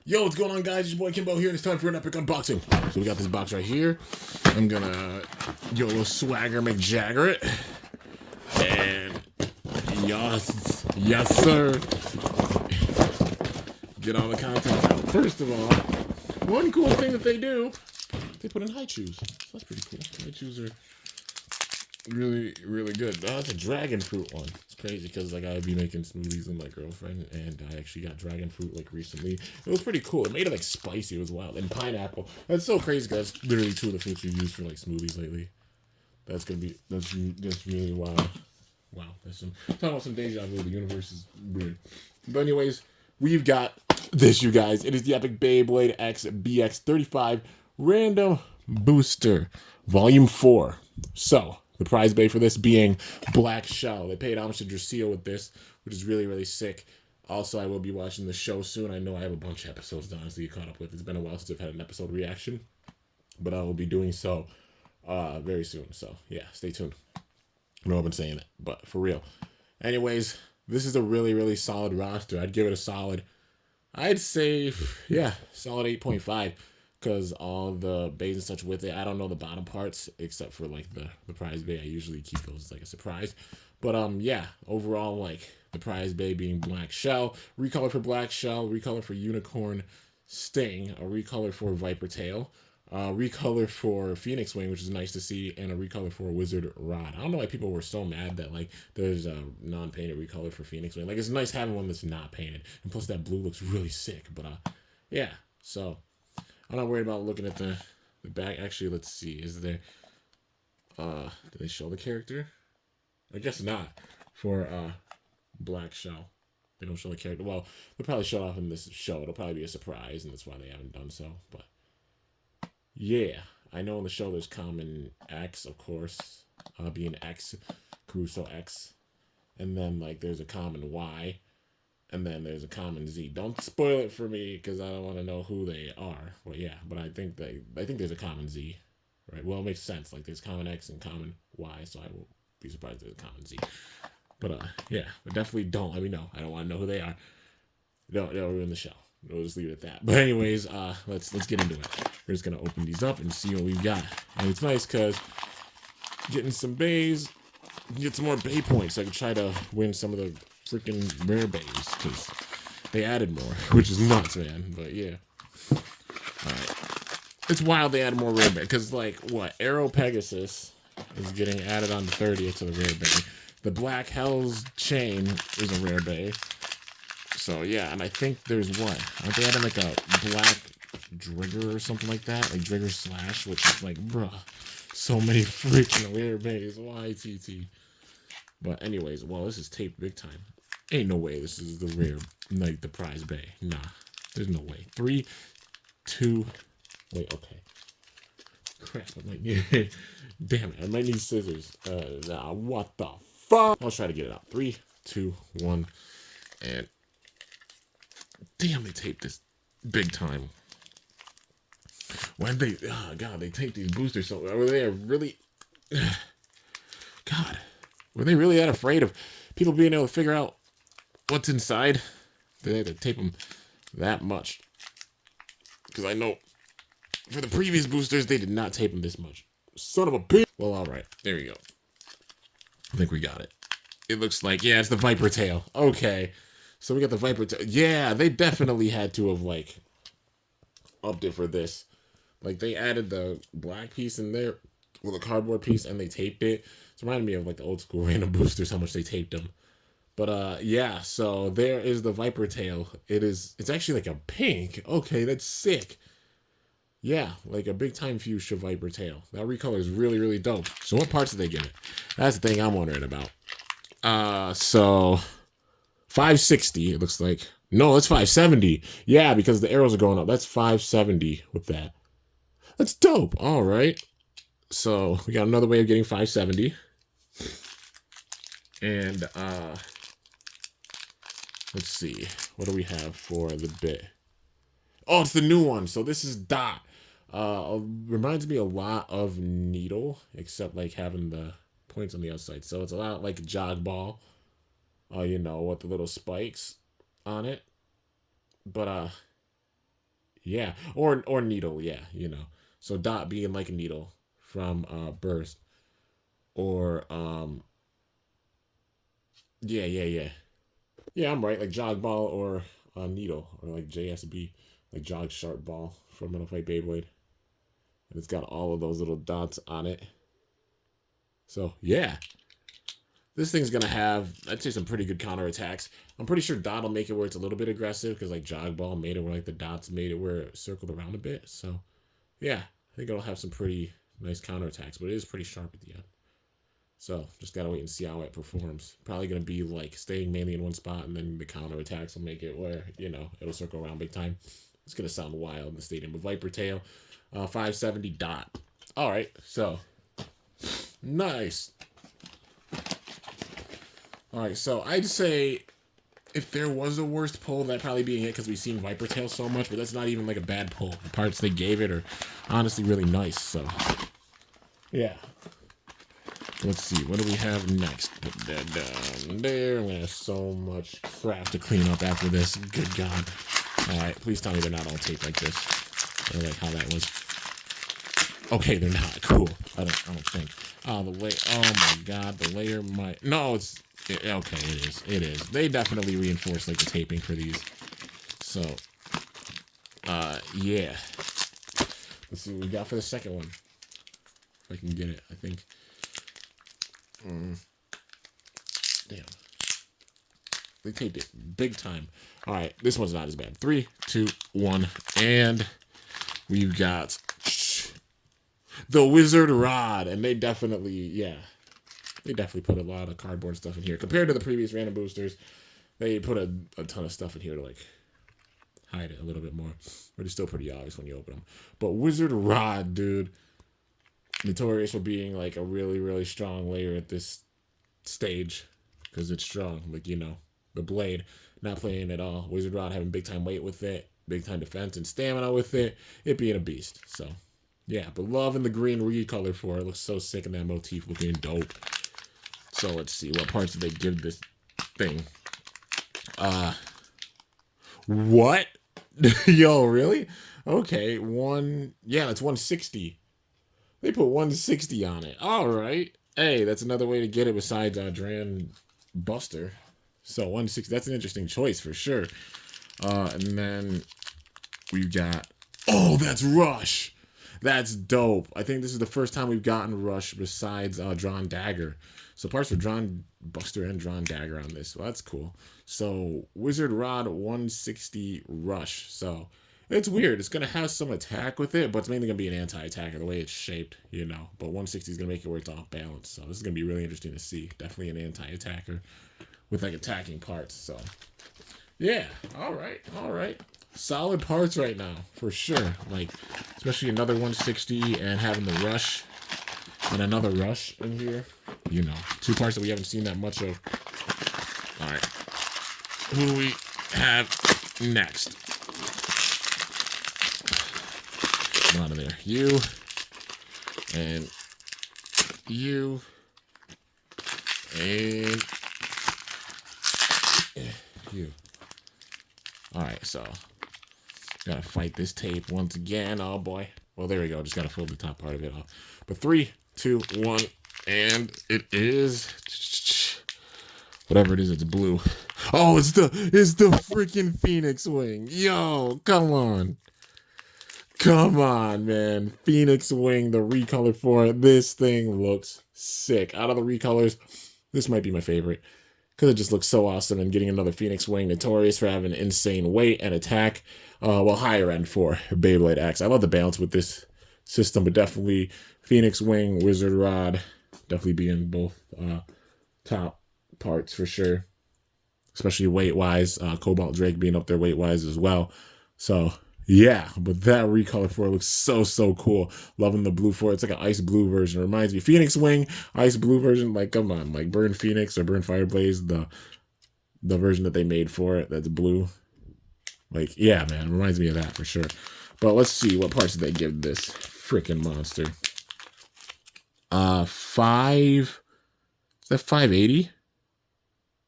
Yo, what's going on, guys? It's your boy Kimbo here, and it's time for an epic unboxing. So we got this box right here. I'm gonna YOLO Swagger McJagger it. And yes sir. Get all the contents out. First of all, one cool thing that they do, they put in high chews. So that's pretty cool. High chews are really good. Oh, that's a dragon fruit one. It's crazy because like I'd be making smoothies with my girlfriend, and I actually got dragon fruit like recently. It was pretty cool. It made it like spicy. It was wild. And pineapple. That's so crazy because that's literally two of the fruits we've used for like smoothies lately. That's really wild. Wow, that's some talking about some deja vu. The universe is weird. But anyways, we've got this, you guys. It is the epic Beyblade X BX35 Random Booster Volume 4. So the prize bay for this being Blackshell. They paid homage to Dracio with this, which is really sick. Also, I will be watching the show soon. I know I have a bunch of episodes to honestly get caught up with. It's been a while since I've had an episode reaction, but I will be doing so very soon. So yeah, stay tuned. I know I've been saying it, but for real. Anyways, this is a really solid roster. I'd give it a solid, I'd say, yeah, solid 8.5. Because all the bays and such with it, I don't know the bottom parts except for like the prize bay. I usually keep those as like a surprise. But yeah, overall, like the prize bay being Blackshell, recolor for Blackshell, recolor for Unicorn Sting, a recolor for Viper Tail, recolor for Phoenix Wing, which is nice to see, and a recolor for Wizard Rod. I don't know why people were so mad that like there's a non-painted recolor for Phoenix Wing. Like it's nice having one that's not painted, and plus that blue looks really sick. But yeah, so I'm not worried about looking at the back. Actually, let's see. Is there did they show the character? I guess not. For Blackshell. They don't show the character. Well, they'll probably show it off in this show. It'll probably be a surprise, and that's why they haven't done so. But yeah. I know in the show there's common X, of course. Being X, Caruso X. And then like there's a common Y. And then there's a common Z. Don't spoil it for me because I don't want to know who they are. Well, yeah, but I think there's a common Z, right? Well, it makes sense. Like there's common X and common Y, so I will be surprised there's a common Z. But yeah, but definitely don't let me know. I don't want to know who they are. They'll ruin the show. We'll just leave it at that. But anyways, let's get into it. We're just gonna open these up and see what we've got. And it's nice because getting some bays, get some more bay points. So I can try to win some of the freaking rare bays because they added more, which is nuts, man. But yeah, all right, it's wild they added more rare bay because like what Arrow Pegasus is getting added on the 30th to the rare bay. The Black Hell's Chain is a rare bay. So yeah, and I think there's what? Aren't they adding like a Black Drigger or something like that? Like Drigger Slash, which is like, bruh, so many freaking rare bays. Why TT? But anyways, well, this is taped big time. Ain't no way this is the rare, like the prize bay. Nah, there's no way. 3, 2, wait, okay. Crap, I might need, damn it, I might need scissors. Nah, what the fuck? I'll try to get it out. 3, 2, 1, and damn, they taped this big time. When they, oh god, they taped these boosters so, were they really, god, were they really that afraid of people being able to figure out what's inside? They had to tape them that much. Because I know for the previous boosters, they did not tape them this much. Son of a bitch. Well, alright. There we go. I think we got it. It looks like, yeah, it's the Viper Tail. Okay. So we got the Viper Tail. Yeah, they definitely had to have, like, upped it for this. Like, they added the black piece in there with a cardboard piece, and they taped it. It's reminding me of, like, the old school random boosters, how much they taped them. But yeah, so there is the Viper Tail. It's actually like a pink. Okay, that's sick. Yeah, like a big time fuchsia Viper Tail. That recolor is really dope. So what parts did they give it? That's the thing I'm wondering about. So 560, it looks like. No, it's 570. Yeah, because the arrows are going up. That's 570 with that. That's dope. All right. So we got another way of getting 570. And let's see. What do we have for the bit? Oh, it's the new one. So this is Dot. Reminds me a lot of Needle, except like having the points on the outside. So it's a lot like Jog Ball. You know, with the little spikes on it. But Yeah, or needle. Yeah, you know. So dot being like a needle from burst, or yeah, yeah, yeah, yeah. I'm right. Like jog ball or needle, or like JSB, like jog sharp ball from Metal Fight Beyblade, and it's got all of those little dots on it. So yeah, this thing's gonna have, I'd say, some pretty good counter attacks. I'm pretty sure dot will make it where it's a little bit aggressive because like jog ball made it where like the dots made it where it circled around a bit. So yeah, I think it'll have some pretty nice counter attacks, but it is pretty sharp at the end. So just gotta wait and see how it performs. Probably gonna be like staying mainly in one spot, and then the counter attacks will make it where, you know, it'll circle around big time. It's gonna sound wild in the stadium. But Viper Tail, 570 dot. All right, so nice. All right, so I'd say if there was a worst pull, that'd probably be it because we've seen Viper Tail so much, but that's not even like a bad pull. The parts they gave it are honestly really nice. So yeah. Let's see, what do we have next? Put that down there. I'm gonna have so much crap to clean up after this. Good God. Alright, please tell me they're not all taped like this. Or like how that was. Okay, they're not. Cool. I don't think. Oh, the layer. Oh my God, the layer might. No, it's. Okay, it is. It is. They definitely reinforce like the taping for these. So, yeah. Let's see what we got for the second one. If I can get it, I think. Damn. They taped it big time. All right, this one's not as bad. 3, 2, 1, and we've got the Wizard Rod, and they definitely, yeah, they definitely put a lot of cardboard stuff in here compared to the previous random boosters. They put a ton of stuff in here to like hide it a little bit more, but it's still pretty obvious when you open them. But Wizard Rod, dude, notorious for being like a really, really strong layer at this stage because it's strong. Like, you know, the blade not playing at all. Wizard Rod having big time weight with it, big time defense and stamina with it. It being a beast. So yeah, but loving the green recolor for it. It looks so sick in that motif, looking dope. So let's see, what parts did they give this thing? What? Yo, really? Okay, yeah, that's 160. They put 160 on it. All right. Hey, that's another way to get it besides Dran Buster. So 160, that's an interesting choice for sure. And then we've got, oh, that's Rush. That's dope. I think this is the first time we've gotten Rush besides Drawn Dagger. So parts for Drawn Buster and Drawn Dagger on this. Well, that's cool. So Wizard Rod 160 Rush. So it's weird. It's going to have some attack with it, but it's mainly going to be an anti-attacker the way it's shaped, you know. But 160 is going to make it where it's off balance. So this is going to be really interesting to see. Definitely an anti-attacker with like attacking parts. So yeah. All right. All right. Solid parts right now for sure. Like especially another 160 and having the Rush and another Rush in here. You know, 2 parts that we haven't seen that much of. All right. Who do we have next? Come out of there. You. And you. And you. Alright, so gotta fight this tape once again. Oh boy. Well, there we go. Just gotta fill the top part of it off. But 3, 2, 1, and it is whatever it is. It's blue. Oh, it's the freaking Phoenix Wing. Yo, come on. Come on, man. Phoenix Wing, the recolor for it. This thing looks sick. Out of the recolors, this might be my favorite because it just looks so awesome. And getting another Phoenix Wing, notorious for having insane weight and attack. Well, higher end for Beyblade X. I love the balance with this system, but definitely Phoenix Wing, Wizard Rod, definitely being both top parts for sure. Especially weight-wise. Cobalt Drake being up there weight-wise as well. So yeah, but that recolor for it looks so cool. Loving the blue for it. It's like an ice blue version. It reminds me Phoenix Wing, ice blue version. Like, come on, like Burn Phoenix or Burn Fireblaze, the version that they made for it that's blue. Like, yeah, man, reminds me of that for sure. But let's see, what parts did they give this freaking monster? 5. Is that 580?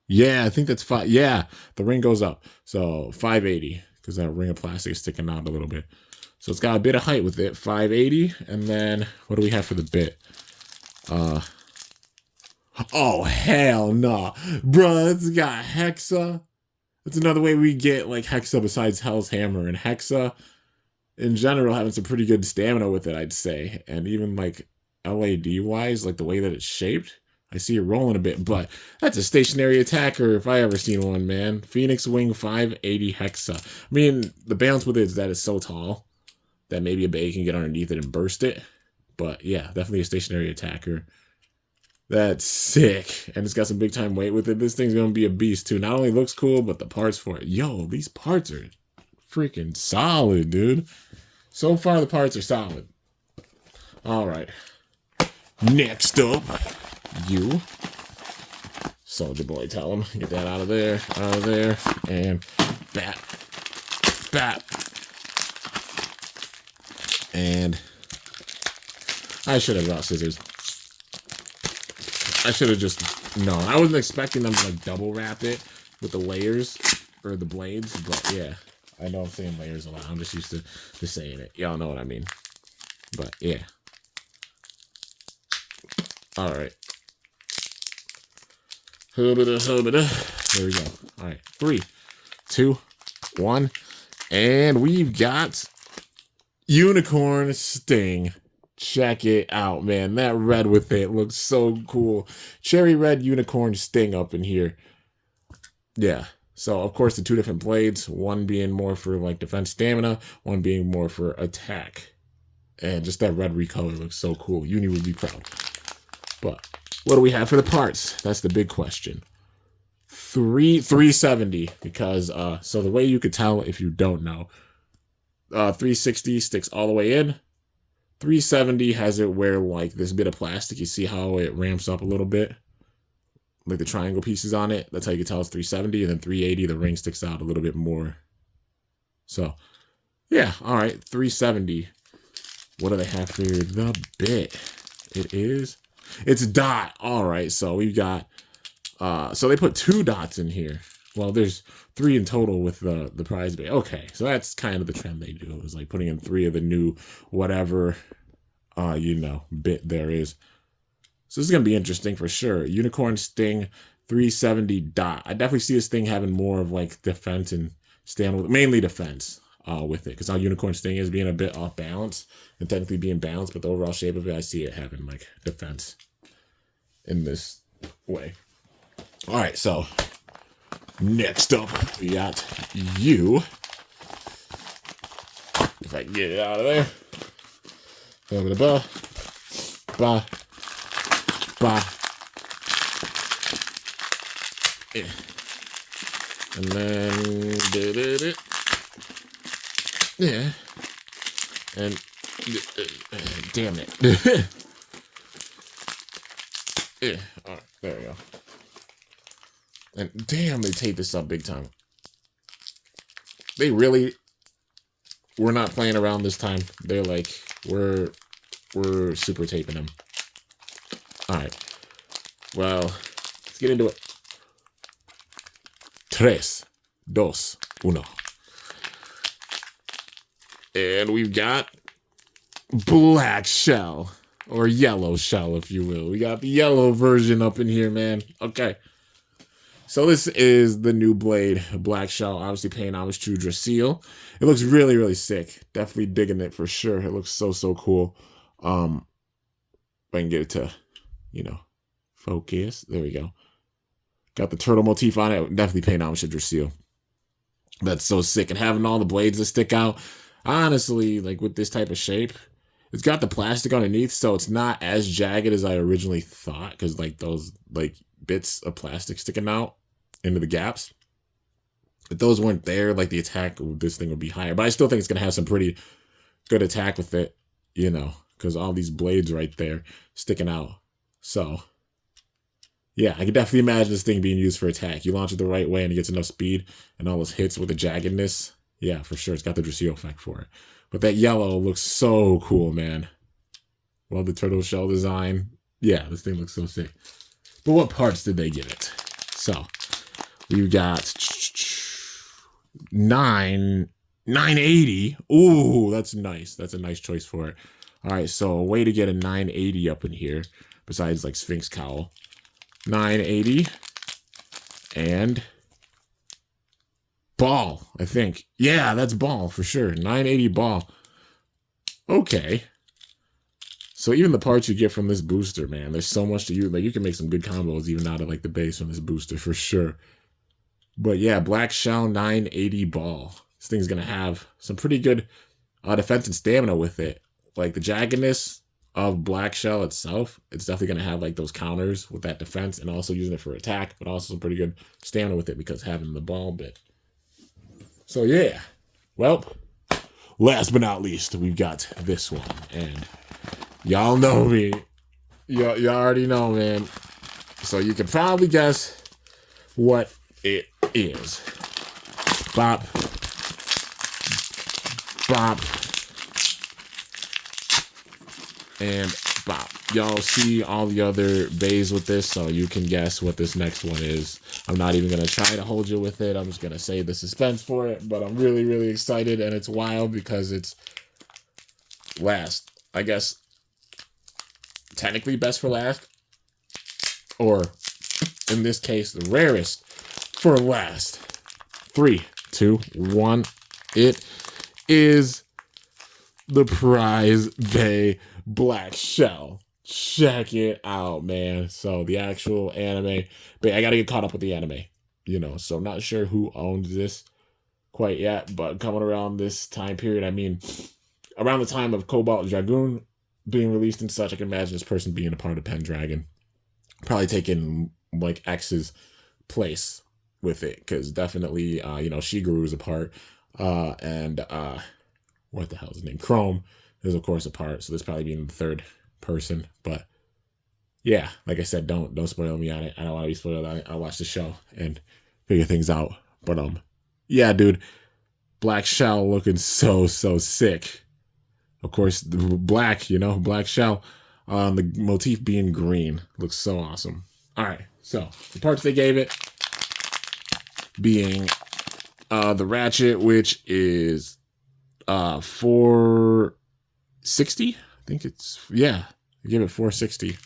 Yeah, I think that's 5. Yeah, the ring goes up. So 580. because that ring of plastic is sticking out a little bit. So it's got a bit of height with it, 580. And then what do we have for the bit? Oh, hell no. Bruh, it's got Hexa. That's another way we get like Hexa besides Hell's Hammer. And Hexa, in general, having some pretty good stamina with it, I'd say. And even like LAD-wise, like the way that it's shaped, I see it rolling a bit, but that's a stationary attacker if I ever seen one, man. Phoenix Wing 580 Hexa. I mean, the balance with it is that it's so tall that maybe a Bay can get underneath it and burst it. But yeah, definitely a stationary attacker. That's sick. And it's got some big time weight with it. This thing's going to be a beast too. Not only looks cool, but the parts for it. Yo, these parts are freaking solid, dude. So far, the parts are solid. All right. Next up, you. Soldier Boy, tell him. Get that out of there, and bat. And I should have brought scissors. I should have just known. I wasn't expecting them to like double wrap it with the layers or the blades, but yeah. I know I'm saying layers a lot. I'm just used to saying it. Y'all know what I mean. But yeah. All right. There we go. All right. 3, 2, 1. And we've got Unicorn Sting. Check it out, man. That red with it looks so cool. Cherry red Unicorn Sting up in here. Yeah. So, of course, the 2 different blades. One being more for, like, defense stamina. One being more for attack. And just that red recolor looks so cool. Uni would be proud. But what do we have for the parts? That's the big question. 370. Because, so the way you could tell if you don't know, 360 sticks all the way in. 370 has it where, like, this bit of plastic, you see how it ramps up a little bit? Like the triangle pieces on it. That's how you can tell it's 370. And then 380, the ring sticks out a little bit more. So, yeah. All right. 370. What do they have for the bit? It's dot. All right. So we've got, so they put 2 dots in here. Well, there's 3 in total with the prize bit. Okay. So that's kind of the trend they do. Is like putting in 3 of the new whatever, bit there is. So this is going to be interesting for sure. Unicorn Sting 370 dot. I definitely see this thing having more of like defense and stand with, mainly defense with it. Because how Unicorn Sting is being a bit off balance and technically being balanced, but the overall shape of it, I see it having like defense in this way. All right, so next up, we got you. If I can get it out of there. Yeah. And then yeah. And damn it. Yeah. All right. There we go. And damn, they tape this up big time. They really were not playing around this time. They're like, we're super taping them. All right. Well, let's get into it. 3, 2, 1. And we've got Blackshell, or Yellow Shell, if you will. We got the yellow version up in here, man. Okay. So this is the new blade, Blackshell, obviously paying homage to Drasil. It looks really, really sick. Definitely digging it for sure. It looks so, so cool. If I can get it to, focus. There we go. Got the turtle motif on it. Definitely paying homage to Drasil. That's so sick. And having all the blades that stick out, honestly, like with this type of shape, it's got the plastic underneath, so it's not as jagged as I originally thought, because like those like bits of plastic sticking out into the gaps, if those weren't there, like the attack of this thing would be higher. But I still think it's gonna have some pretty good attack with it, because all these blades right there sticking out. So yeah, I can definitely imagine this thing being used for attack. You launch it the right way and it gets enough speed and all those hits with the jaggedness. Yeah, for sure. It's got the Drasil effect for it. But that yellow looks so cool, man. Love the turtle shell design. Yeah, this thing looks so sick. But what parts did they give it? So, we've got 9 980. Ooh, that's nice. That's a nice choice for it. All right, so a way to get a 980 up in here, besides like Sphinx Cowl. 980 and ball, I think. Yeah, that's ball for sure. 980 ball. Okay. So even the parts you get from this booster, man, there's so much to you. Like, you can make some good combos even out of like the base from this booster for sure. But yeah, Blackshell 980 ball. This thing's gonna have some pretty good defense and stamina with it. Like the jaggedness of Blackshell itself, it's definitely gonna have like those counters with that defense, and also using it for attack, but also some pretty good stamina with it because having the ball bit. So yeah, well, last but not least, we've got this one, and y'all know me. Y'all already know, man. So you can probably guess what it is. Bop. Bop. And bop. Y'all see all the other bays with this, so you can guess what this next one is. I'm not even going to try to hold you with it. I'm just going to save the suspense for it, but I'm really, really excited, and it's wild because it's last. I guess technically best for last, or in this case, the rarest for last. 3, 2, 1. It is the Prize Bay Blackshell. Check it out, man. So the actual anime, but I gotta get caught up with the anime, you know. So I'm not sure who owns this quite yet, but coming around this time period, I mean, around the time of Cobalt Dragoon being released and such, I can imagine this person being a part of Pendragon, probably taking like X's place with it, because definitely, you know, Shigeru is a part, and what the hell is his name? Chrome is of course a part, so this probably being the third person. But yeah, like I said, don't spoil me on it. I don't want to be spoiled on it. I'll watch the show and figure things out. But yeah, dude, Blackshell looking so sick. Of course, the black, you know, Blackshell, the motif being green, looks so awesome. All right, so the parts they gave it being the ratchet, which is 460. I think it's, yeah, I give it 460.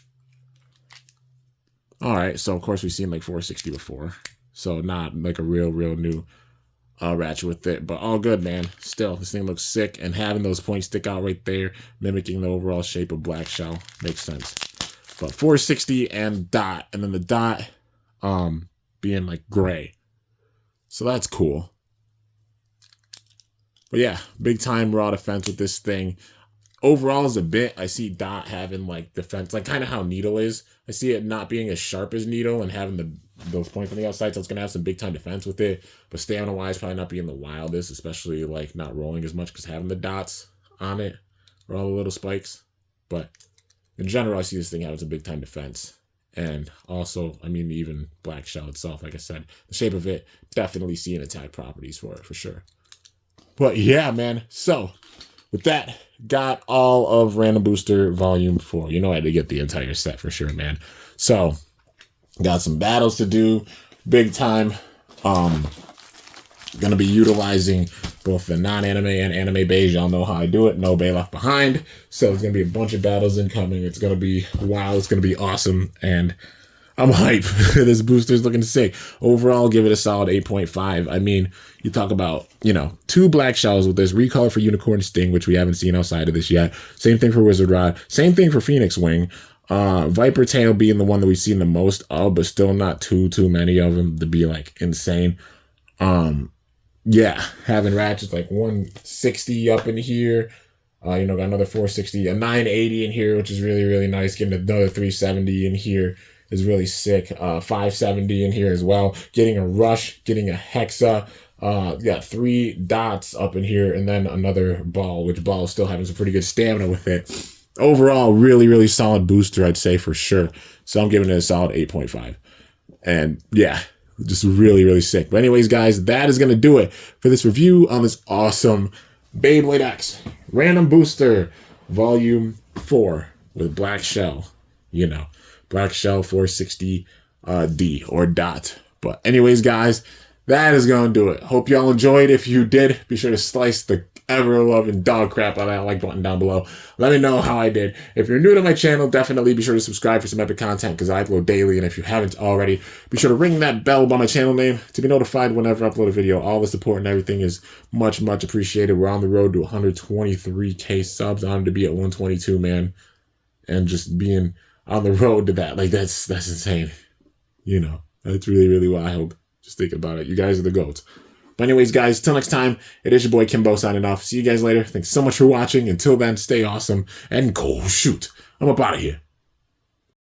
All right, so of course we've seen like 460 before, so not like a real new ratchet with it, but all good, man. Still, this thing looks sick, and having those points stick out right there, mimicking the overall shape of Blackshell, makes sense. But 460 and dot, and then the dot being like gray, so that's cool. But yeah, big time raw defense with this thing. Overall is a bit, I see dot having like defense, like kind of how Needle is. I see it not being as sharp as Needle and having those points on the outside, so it's going to have some big time defense with it. But stamina wise, probably not being the wildest, especially like not rolling as much because having the dots on it or all the little spikes. But in general, I see this thing having some big time defense. And also, I mean, even Blackshell itself, like I said, the shape of it, definitely seeing attack properties for it for sure. But yeah, man. So with that, got all of Random Booster Volume 4. You know I had to get the entire set for sure, man. So got some battles to do, big time. Gonna be utilizing both the non-anime and anime bays. Y'all know how I do it. No bay left behind. So there's gonna be a bunch of battles incoming. It's gonna be wow. It's gonna be awesome, and I'm hype. This booster's looking sick. Overall, give it a solid 8.5. I mean, you talk about, you know, 2 Blackshells with this recolor for Unicorn Sting, which we haven't seen outside of this yet. Same thing for Wizard Rod. Same thing for Phoenix Wing. Viper Tail being the one that we've seen the most of, but still not too many of them to be like insane. Yeah, having ratchets like 160 up in here. You know, got another 460, a 980 in here, which is really nice. Getting another 370 in here is really sick. 570 in here as well. Getting a rush, getting a hexa. Got 3 dots up in here, and then another ball, which ball is still having some pretty good stamina with it. Overall, really solid booster, I'd say for sure. So I'm giving it a solid 8.5. And yeah, just really sick. But anyways, guys, that is going to do it for this review on this awesome Beyblade X Random Booster Volume 4 with Blackshell. You know, Blackshell 460 D or dot. But anyways, guys, that is going to do it. Hope y'all enjoyed. If you did, be sure to slice the ever-loving dog crap out of that like button down below. Let me know how I did. If you're new to my channel, definitely be sure to subscribe for some epic content because I upload daily. And if you haven't already, be sure to ring that bell by my channel name to be notified whenever I upload a video. All the support and everything is much, much appreciated. We're on the road to 123K subs. I'm to be at 122, man. And just being on the road to that, like, that's insane. You know, that's really, really wild. Just thinking about it. You guys are the GOATs. But anyways, guys, till next time, it is your boy Kimbo signing off. See you guys later. Thanks so much for watching. Until then, stay awesome and go shoot. I'm up out of here.